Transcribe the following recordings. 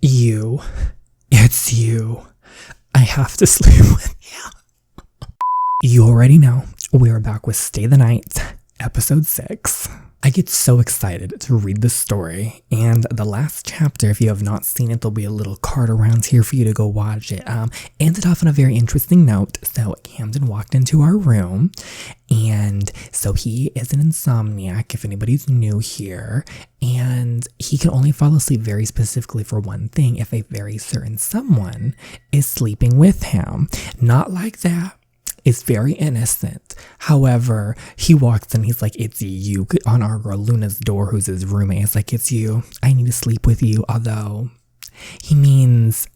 You. It's you. I have to sleep with you. You already know. We're back with Stay the Night, episode 6. I get so excited to read this story, and the last chapter, if you have not seen it, there'll be a little card around here for you to go watch it. Ended off on a very interesting note. So Camden walked into our room, and so he is an insomniac, if anybody's new here, and he can only fall asleep very specifically for one thing, if a very certain someone is sleeping with him. Not like that. It's very innocent. However, he walks in, he's like, it's you, on our girl Luna's door, who's his roommate. It's like, it's you. I need to sleep with you. Although he means,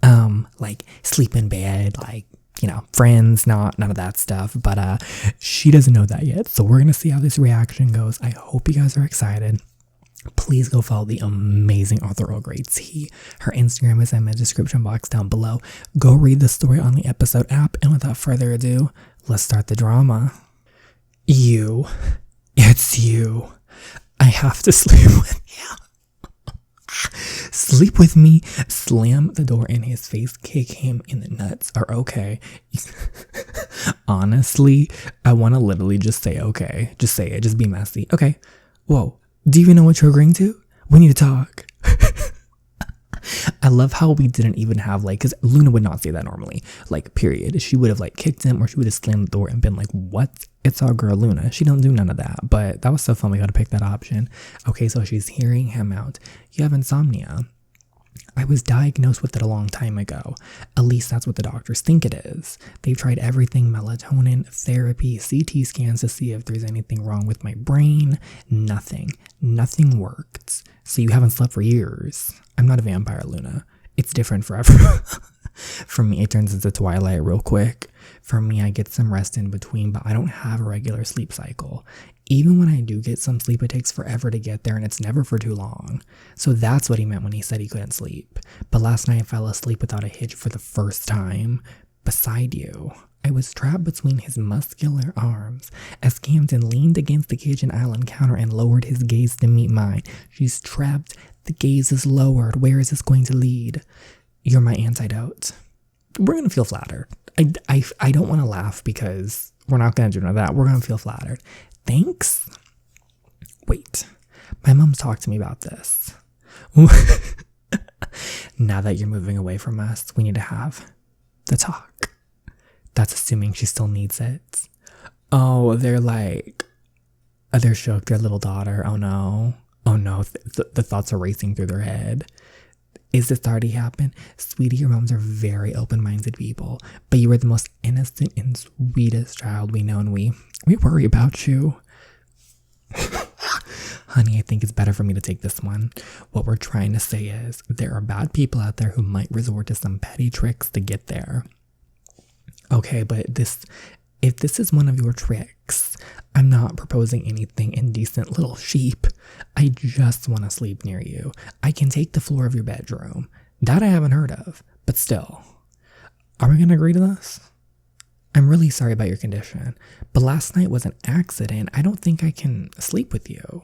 like sleep in bed, like, you know, friends, none of that stuff. But she doesn't know that yet. So we're going to see how this reaction goes. I hope you guys are excited. Please go follow the amazing author Earl Grey Tea. Her Instagram is in the description box down below. Go read the story on the episode app. And without further ado, let's start the drama. You. It's you. I have to sleep with you. Sleep with me. Slam the door in his face. Kick him in the nuts. Or okay. Honestly, I want to literally just say okay. Just say it. Just be messy. Okay. Whoa. Do you even know what you're agreeing to? We need to talk. I love how we didn't even have like, because Luna would not say that normally, like period. She would have like kicked him, or she would have slammed the door and been like, what? It's our girl Luna. She don't do none of that. But that was so fun. We got to pick that option. Okay, so she's hearing him out. You have insomnia. I was diagnosed with it a long time ago. At least that's what the doctors think it is. They've tried everything: melatonin, therapy, CT scans to see if there's anything wrong with my brain. Nothing worked. So you haven't slept for years. I'm not a vampire, Luna. It's different for everyone. For me, it turns into Twilight real quick. For me, I get some rest in between, but I don't have a regular sleep cycle. Even when I do get some sleep, it takes forever to get there, and it's never for too long. So that's what he meant when he said he couldn't sleep. But last night I fell asleep without a hitch for the first time. Beside you. I was trapped between his muscular arms as Camden leaned against the kitchen island counter and lowered his gaze to meet mine. She's trapped. The gaze is lowered. Where is this going to lead? You're my antidote. We're going to feel flattered. I don't want to laugh because we're not going to do none of that. We're going to feel flattered. Thanks. Wait. My mom's talked to me about this. Now that you're moving away from us, we need to have the talk. That's assuming she still needs it. Oh, they're like, they're shook, their little daughter. Oh no. Oh no, the thoughts are racing through their head. Is this already happened? Sweetie, your moms are very open-minded people, but you are the most innocent and sweetest child we know, and we worry about you. Honey, I think it's better for me to take this one. What we're trying to say is there are bad people out there who might resort to some petty tricks to get there. Okay, but if this is one of your tricks, I'm not proposing anything indecent, little sheep. I just want to sleep near you. I can take the floor of your bedroom. That I haven't heard of, but still. Are we going to agree to this? I'm really sorry about your condition, but last night was an accident. I don't think I can sleep with you.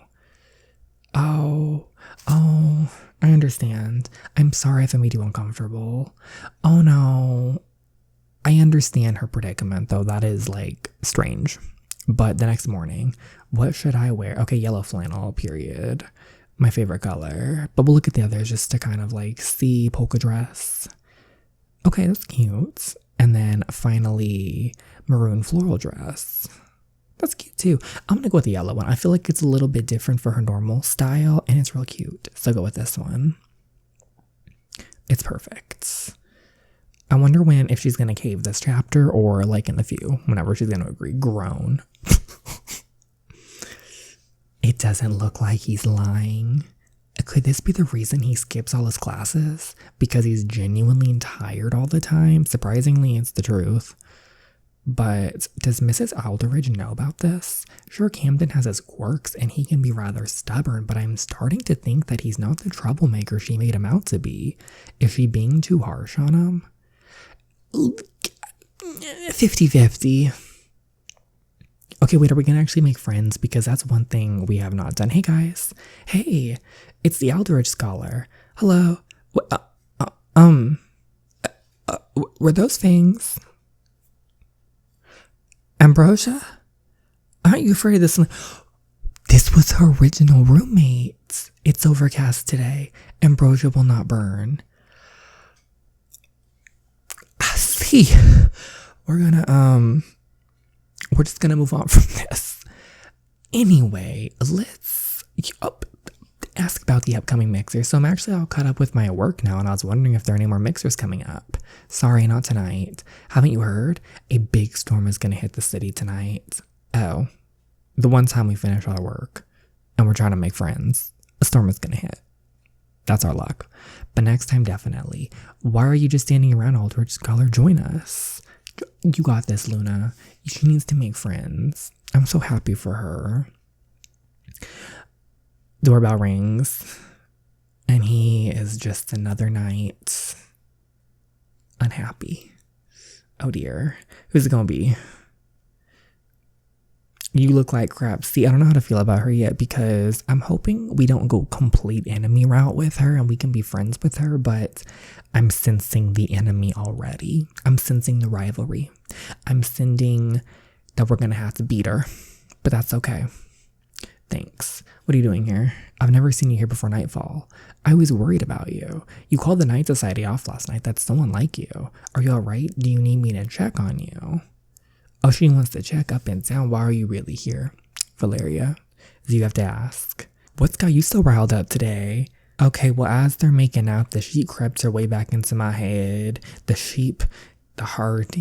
Oh, I understand. I'm sorry if I made you uncomfortable. Oh no. I understand her predicament, though. That is, like, strange. But the next morning, what should I wear? Okay, yellow flannel, period. My favorite color. But we'll look at the others just to kind of, like, see. Polka dress. Okay, that's cute. And then, finally, maroon floral dress. That's cute, too. I'm going to go with the yellow one. I feel like it's a little bit different for her normal style, and it's real cute. So go with this one. It's perfect. I wonder if she's going to cave this chapter, or like in a few, whenever she's going to agree. Groan. It doesn't look like he's lying. Could this be the reason he skips all his classes? Because he's genuinely tired all the time? Surprisingly, it's the truth. But does Mrs. Aldridge know about this? Sure, Camden has his quirks and he can be rather stubborn, but I'm starting to think that he's not the troublemaker she made him out to be. Is she being too harsh on him? 50-50. Okay, wait, are we gonna actually make friends? Because that's one thing we have not done. Hey guys. Hey, it's the Aldridge Scholar. Hello. Um, were those fangs? Ambrosia? Aren't you afraid of this? This was her original roommate. It's overcast today. Ambrosia will not burn. See, we're just gonna move on from this. Anyway, let's ask about the upcoming mixer. So I'm actually all caught up with my work now, and I was wondering if there are any more mixers coming up. Sorry, not tonight. Haven't you heard? A big storm is gonna hit the city tonight. Oh, the one time we finish our work and we're trying to make friends, a storm is gonna hit. That's our luck. But next time, definitely. Why are you just standing around all day? Just call her, join us. You got this, Luna. She needs to make friends. I'm so happy for her. Doorbell rings. And he is just another night unhappy. Oh dear. Who's it gonna be? You look like crap. See, I don't know how to feel about her yet because I'm hoping we don't go complete enemy route with her and we can be friends with her, but I'm sensing the enemy already. I'm sensing the rivalry. I'm sensing that we're going to have to beat her, but that's okay. Thanks. What are you doing here? I've never seen you here before nightfall. I was worried about you. You called the Night Society off last night. That's so unlike you. Are you all right? Do you need me to check on you? Oh, she wants to check up and down. Why are you really here? Valeria, do you have to ask? What's got you so riled up today? Okay, well, as they're making out, the sheep crept her way back into my head. The heart.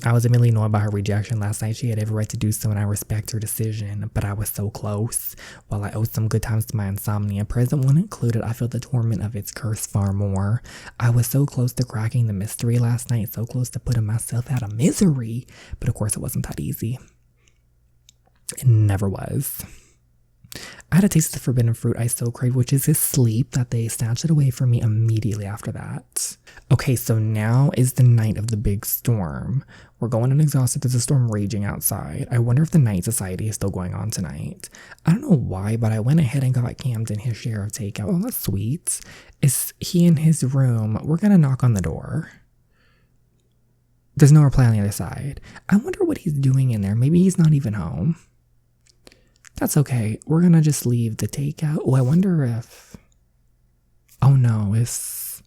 I was immediately annoyed by her rejection last night. She had every right to do so, and I respect her decision, but I was so close. While I owe some good times to my insomnia, present one included, I feel the torment of its curse far more. I was so close to cracking the mystery last night, so close to putting myself out of misery, but of course it wasn't that easy. It never was. I had a taste of the forbidden fruit I so crave, which is his sleep, that they snatched it away from me immediately after that. Okay, so now is the night of the big storm. We're going unexhausted. There's a storm raging outside. I wonder if the Night Society is still going on tonight. I don't know why, but I went ahead and got Camden his share of takeout. Oh, that's sweet. Is he in his room? We're gonna knock on the door. There's no reply on the other side. I wonder what he's doing in there. Maybe he's not even home. That's okay. We're gonna just leave the takeout. Oh, I wonder if... Oh no, that's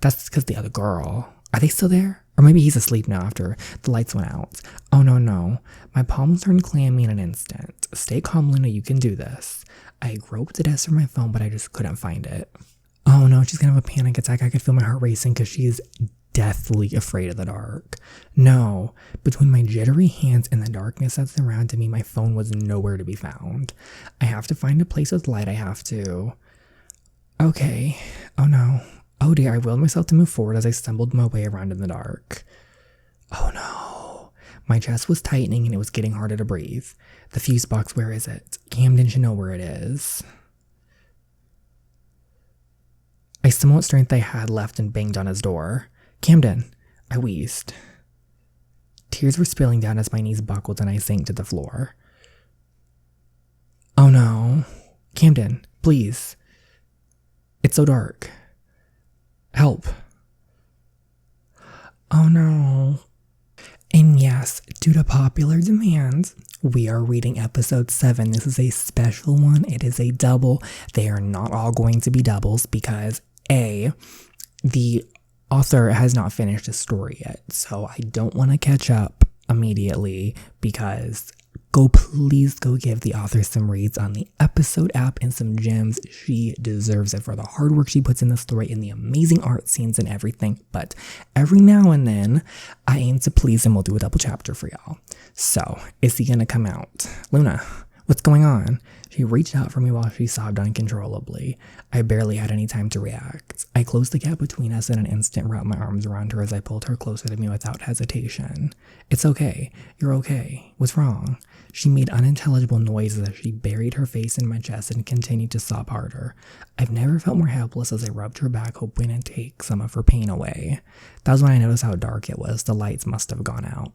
because the other girl. Are they still there? Or maybe he's asleep now after the lights went out. Oh no. My palms turned clammy in an instant. Stay calm, Luna, you can do this. I groped the desk for my phone, but I just couldn't find it. Oh no, she's gonna have a panic attack. I could feel my heart racing because she's deathly afraid of the dark. No, between my jittery hands and the darkness that surrounded me, my phone was nowhere to be found. I have to find a place with light. Okay. Oh no. Oh dear, I willed myself to move forward as I stumbled my way around in the dark. Oh no. My chest was tightening and it was getting harder to breathe. The fuse box, where is it? Camden should know where it is. I summoned what strength I had left and banged on his door. Camden, I wheezed. Tears were spilling down as my knees buckled and I sank to the floor. Oh no. Camden, please. It's so dark. Help. Oh no. And yes, due to popular demand, we are reading episode 7. This is a special one. It is a double. They are not all going to be doubles because the author has not finished the story yet, so I don't want to catch up immediately because please go give the author some reads on the episode app and some gems. She deserves it for the hard work she puts in the story and the amazing art scenes and everything, but every now and then I aim to please and we'll do a double chapter for y'all. So, is he gonna come out? Luna, what's going on? She reached out for me while she sobbed uncontrollably. I barely had any time to react. I closed the gap between us in an instant, wrapped my arms around her as I pulled her closer to me without hesitation. It's okay. You're okay. What's wrong? She made unintelligible noises as she buried her face in my chest and continued to sob harder. I've never felt more helpless as I rubbed her back, hoping to take some of her pain away. That was when I noticed how dark it was. The lights must have gone out.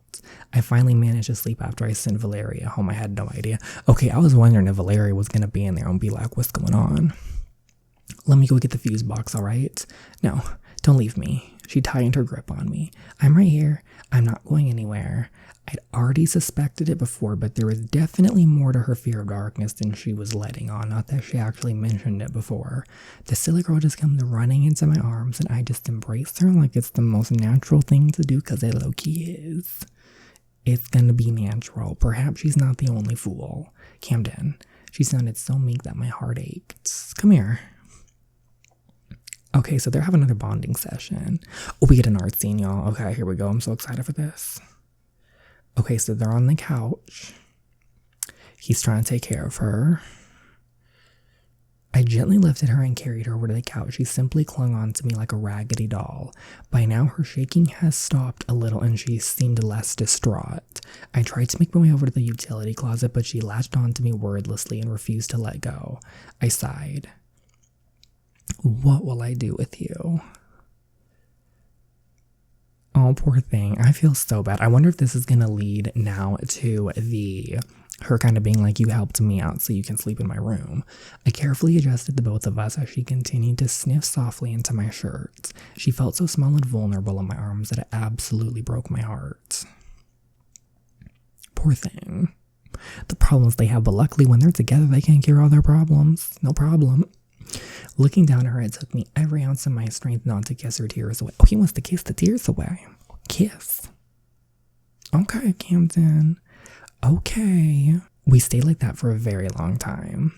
I finally managed to sleep after I sent Valeria home. I had no idea. Okay, I was wondering if Valeria was going to be in there and be like, what's going on? Let me go get the fuse box, alright? No, Don't leave me. She tightened her grip on me. I'm right here. I'm not going anywhere. I'd already suspected it before, but there was definitely more to her fear of darkness than she was letting on. Not that she actually mentioned it before. The silly girl just comes running into my arms, and I just embrace her like it's the most natural thing to do because it low-key is. It's gonna be natural. Perhaps she's not the only fool. Camden. She sounded so meek that my heart ached. Come here. Okay, so they're having another bonding session. Oh, we get an art scene, y'all. Okay, here we go. I'm so excited for this. Okay, so they're on the couch. He's trying to take care of her. I gently lifted her and carried her over to the couch. She simply clung on to me like a raggedy doll. By now, her shaking has stopped a little and she seemed less distraught. I tried to make my way over to the utility closet, but she latched onto me wordlessly and refused to let go. I sighed. What will I do with you? Oh, poor thing. I feel so bad. I wonder if this is going to lead now to her kind of being like, you helped me out so you can sleep in my room. I carefully adjusted the both of us as she continued to sniff softly into my shirt. She felt so small and vulnerable in my arms that it absolutely broke my heart. Poor thing. The problems they have, but luckily when they're together, they can cure all their problems. No problem. Looking down at her, it took me every ounce of my strength not to kiss her tears away. Oh, he wants to kiss the tears away. Kiss. Okay, Camden. Okay. We stayed like that for a very long time.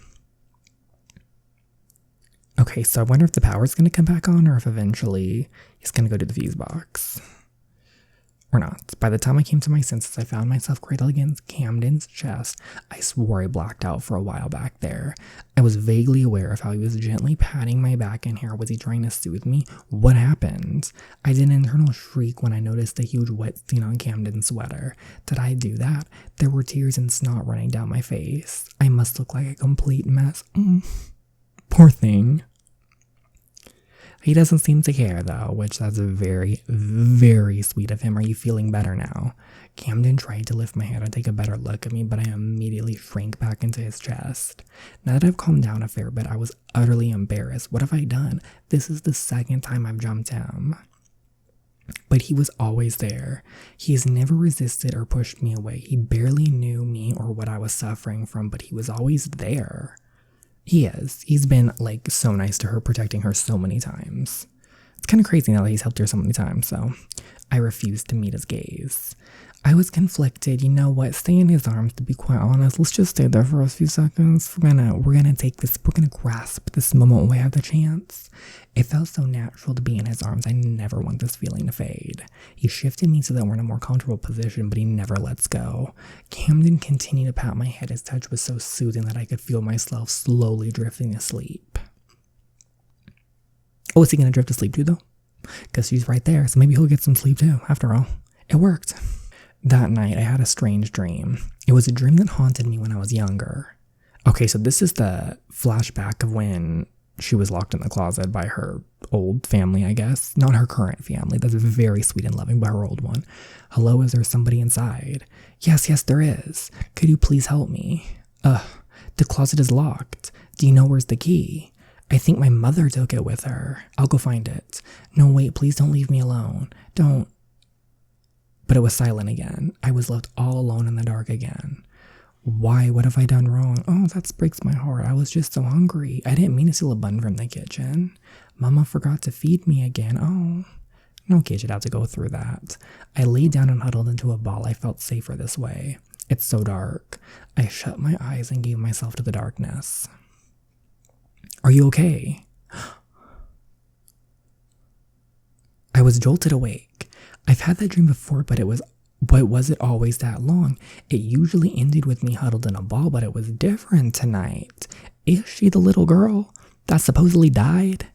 Okay, so I wonder if the power's going to come back on or if eventually he's going to go to the fuse box. Or not. By the time I came to my senses, I found myself cradled against Camden's chest. I swore I blacked out for a while back there. I was vaguely aware of how he was gently patting my back and hair. Was he trying to soothe me? What happened? I did an internal shriek when I noticed a huge wet stain on Camden's sweater. Did I do that? There were tears and snot running down my face. I must look like a complete mess. Poor thing. He doesn't seem to care, though, which that's very, very sweet of him. Are you feeling better now? Camden tried to lift my head and take a better look at me, but I immediately shrank back into his chest. Now that I've calmed down a fair bit, I was utterly embarrassed. What have I done? This is the second time I've jumped him. But he was always there. He has never resisted or pushed me away. He barely knew me or what I was suffering from, but he was always there. He is. He's been, like, so nice to her, protecting her so many times. It's kind of crazy now that he's helped her so many times, so I refused to meet his gaze. I was conflicted. You know what? Stay in his arms, to be quite honest. Let's just stay there for a few seconds. We're gonna grasp this moment when we have the chance. It felt so natural to be in his arms. I never want this feeling to fade. He shifted me so that we're in a more comfortable position, but he never lets go. Camden continued to pat my head. His touch was so soothing that I could feel myself slowly drifting asleep. Oh, is he gonna drift to sleep too, though? Because she's right there, so maybe he'll get some sleep too, after all. It worked. That night, I had a strange dream. It was a dream that haunted me when I was younger. Okay, so this is the flashback of when she was locked in the closet by her old family, I guess. Not her current family. That's very sweet and loving, but her old one. Hello, is there somebody inside? Yes, there is. Could you please help me? The closet is locked. Do you know where's the key? I think my mother took it with her. I'll go find it. No, wait, please don't leave me alone. Don't. But it was silent again. I was left all alone in the dark again. Why? What have I done wrong? Oh, that breaks my heart. I was just so hungry. I didn't mean to steal a bun from the kitchen. Mama forgot to feed me again. Oh, no kid should have to go through that. I laid down and huddled into a ball. I felt safer this way. It's so dark. I shut my eyes and gave myself to the darkness. Are you okay? I was jolted awake. I've had that dream before, but was it always that long? It usually ended with me huddled in a ball, but it was different tonight. Is she the little girl that supposedly died?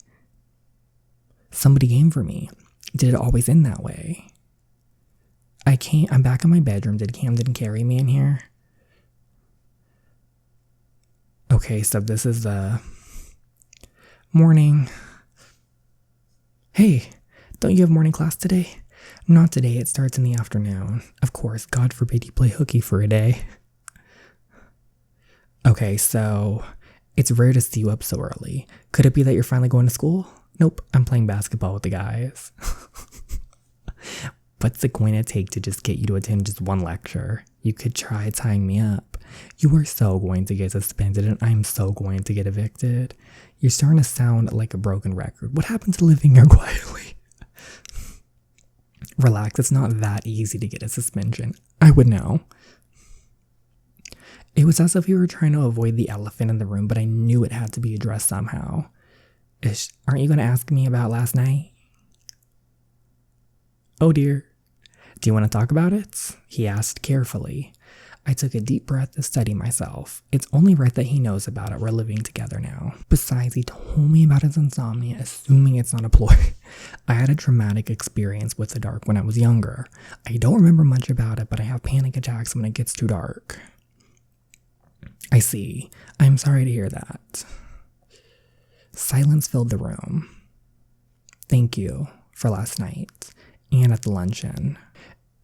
Somebody came for me. Did it always end that way? I'm back in my bedroom. Did Camden carry me in here? Okay, so this is the morning. Hey, don't you have morning class today? Not today, it starts in the afternoon. Of course, God forbid you play hooky for a day. Okay, so it's rare to see you up so early. Could it be that you're finally going to school? Nope, I'm playing basketball with the guys. What's it going to take to just get you to attend just one lecture? You could try tying me up. You are so going to get suspended and I'm so going to get evicted. You're starting to sound like a broken record. What happened to living here quietly? Relax, it's not that easy to get a suspension. I would know. It was as if you were trying to avoid the elephant in the room, but I knew it had to be addressed somehow. Aren't you going to ask me about last night? Oh dear. Do you want to talk about it? He asked carefully. I took a deep breath to steady myself. It's only right that he knows about it. We're living together now. Besides, he told me about his insomnia, assuming it's not a ploy. I had a traumatic experience with the dark when I was younger. I don't remember much about it, but I have panic attacks when it gets too dark. I see. I'm sorry to hear that. Silence filled the room. Thank you for last night and at the luncheon.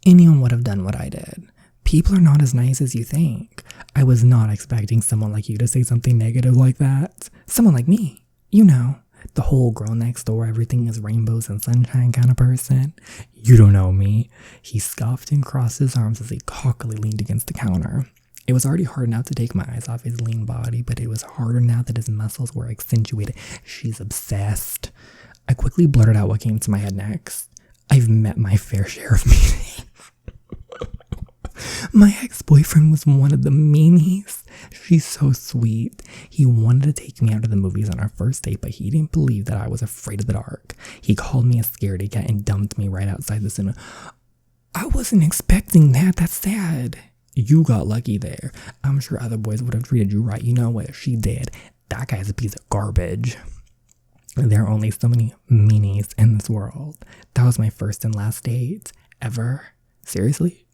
Anyone would have done what I did. People are not as nice as you think. I was not expecting someone like you to say something negative like that. Someone like me, you know, the whole girl next door, everything is rainbows and sunshine kind of person. You don't know me. He scoffed and crossed his arms as he cockily leaned against the counter. It was already hard enough to take my eyes off his lean body, but it was harder now that his muscles were accentuated. She's obsessed. I quickly blurted out what came to my head next. I've met my fair share of meetings. My ex-boyfriend was one of the meanies. She's so sweet. He wanted to take me out to the movies on our first date, but he didn't believe that I was afraid of the dark. He called me a scaredy cat and dumped me right outside the cinema. I wasn't expecting that. That's sad. You got lucky there. I'm sure other boys would have treated you right. You know what? She did. That guy's a piece of garbage. There are only so many meanies in this world. That was my first and last date. Ever. Seriously?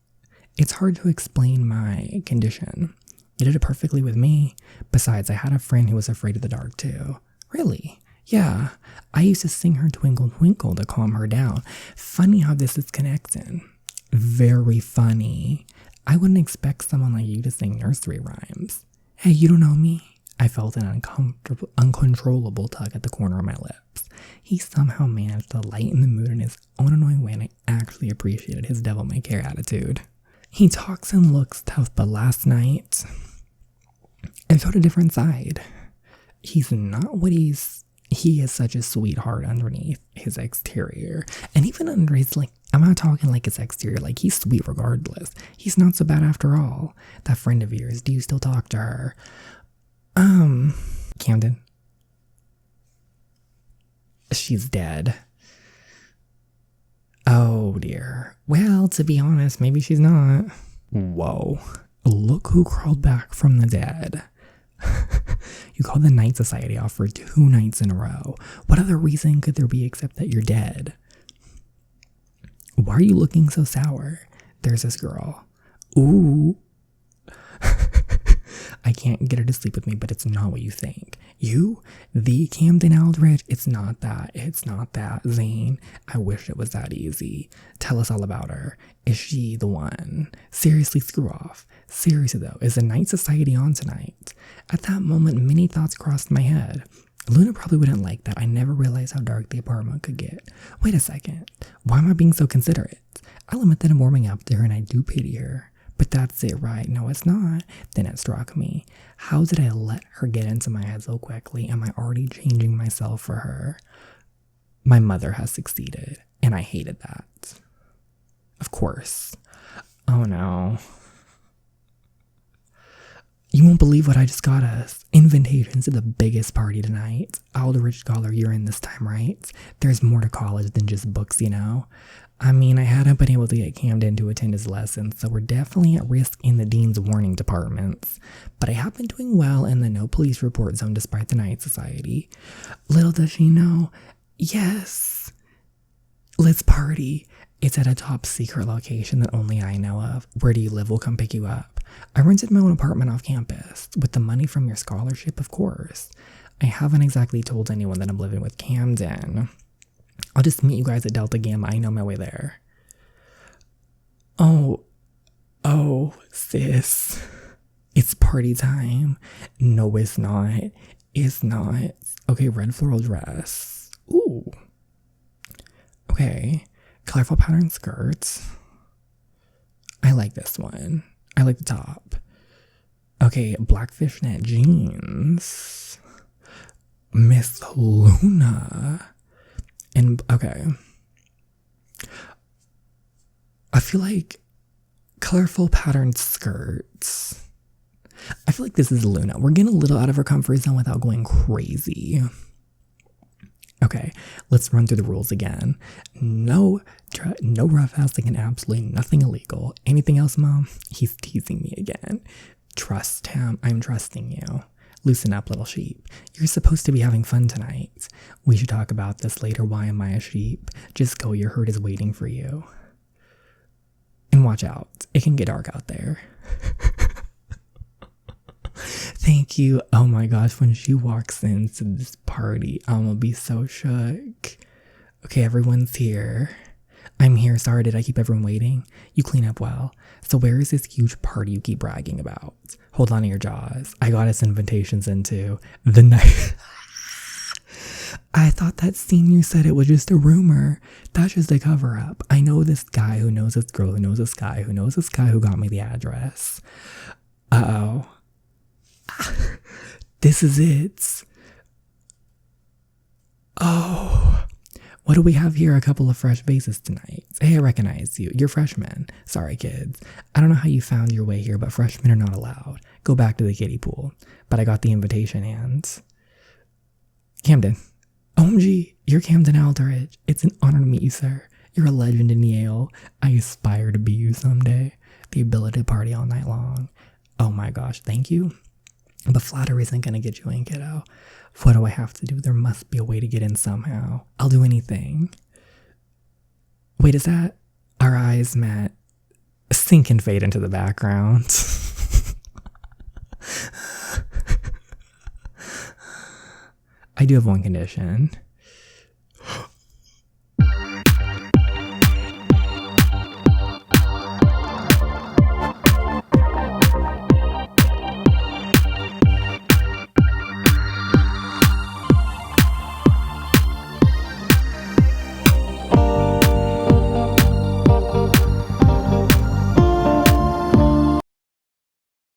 It's hard to explain my condition. You did it perfectly with me. Besides, I had a friend who was afraid of the dark too. Really? Yeah. I used to sing her Twinkle Twinkle to calm her down. Funny how this is connected. Very funny. I wouldn't expect someone like you to sing nursery rhymes. Hey, you don't know me? I felt an uncontrollable tug at the corner of my lips. He somehow managed to lighten the mood in his own annoying way, and I actually appreciated his devil-may-care attitude. He talks and looks tough, but last night, I felt a different side. He's not what he is such a sweetheart underneath his exterior. And even under his, I'm not talking like his exterior, he's sweet regardless. He's not so bad after all. That friend of yours, do you still talk to her? Camden. She's dead. Oh dear. Well, to be honest, maybe she's not. Whoa. Look who crawled back from the dead. You called the Night Society off for 2 nights in a row. What other reason could there be except that you're dead? Why are you looking so sour? There's this girl. Ooh. I can't get her to sleep with me, but it's not what you think. You? The Camden Aldridge? It's not that. It's not that. Zane, I wish it was that easy. Tell us all about her. Is she the one? Seriously, screw off. Seriously though, is the Night Society on tonight? At that moment, many thoughts crossed my head. Luna probably wouldn't like that. I never realized how dark the apartment could get. Wait a second. Why am I being so considerate? I'll admit that I'm warming up to her and I do pity her. But that's it, right? No, it's not. Then it struck me. How did I let her get into my head so quickly? Am I already changing myself for her? My mother has succeeded, and I hated that. Of course. Oh no. You won't believe what I just got us. Invitations to the biggest party tonight. Aldrich Scholar, you're in this time, right? There's more to college than just books, you know? I mean, I hadn't been able to get Camden to attend his lessons, so we're definitely at risk in the dean's warning departments. But I have been doing well in the no police report zone despite the Night Society. Little does she know, yes, let's party. It's at a top secret location that only I know of. Where do you live? We'll come pick you up. I rented my own apartment off campus, with the money from your scholarship, of course. I haven't exactly told anyone that I'm living with Camden. I'll just meet you guys at Delta Gamma. I know my way there. Oh, sis. It's party time. No, it's not. It's not. Okay, red floral dress. Ooh. Okay. Colorful pattern skirts. I like this one. I like the top. Okay, black fishnet jeans. Miss Luna. And, okay. I feel like colorful patterned skirts. I feel like this is Luna. We're getting a little out of our comfort zone without going crazy. Okay, let's run through the rules again. No roughhousing and absolutely nothing illegal. Anything else, Mom? He's teasing me again. Trust him. I'm trusting you. Loosen up, little sheep. You're supposed to be having fun tonight. We should talk about this later. Why am I a sheep? Just go. Your herd is waiting for you. And watch out. It can get dark out there. Thank you. Oh my gosh, when she walks into this party, I'm gonna be so shook. Okay, everyone's here. I'm here. Sorry, did I keep everyone waiting? You clean up well. So where is this huge party you keep bragging about? Hold on to your jaws. I got us invitations into the night. I thought that scene you said it was just a rumor. That's just a cover up. I know this guy who knows this girl who knows this guy who knows this guy who got me the address. Uh-oh. This is it. Oh, what do we have here? A couple of fresh faces tonight. Hey, I recognize you. You're freshmen. Sorry, kids. I don't know how you found your way here, but freshmen are not allowed. Go back to the kiddie pool. But I got the invitation and... Camden. OMG, you're Camden Aldridge. It's an honor to meet you, sir. You're a legend in Yale. I aspire to be you someday. The ability to party all night long. Oh my gosh, thank you. But flattery isn't going to get you in, kiddo. What do I have to do? There must be a way to get in somehow. I'll do anything. Wait, is that our eyes met? Sink and fade into the background. I do have one condition.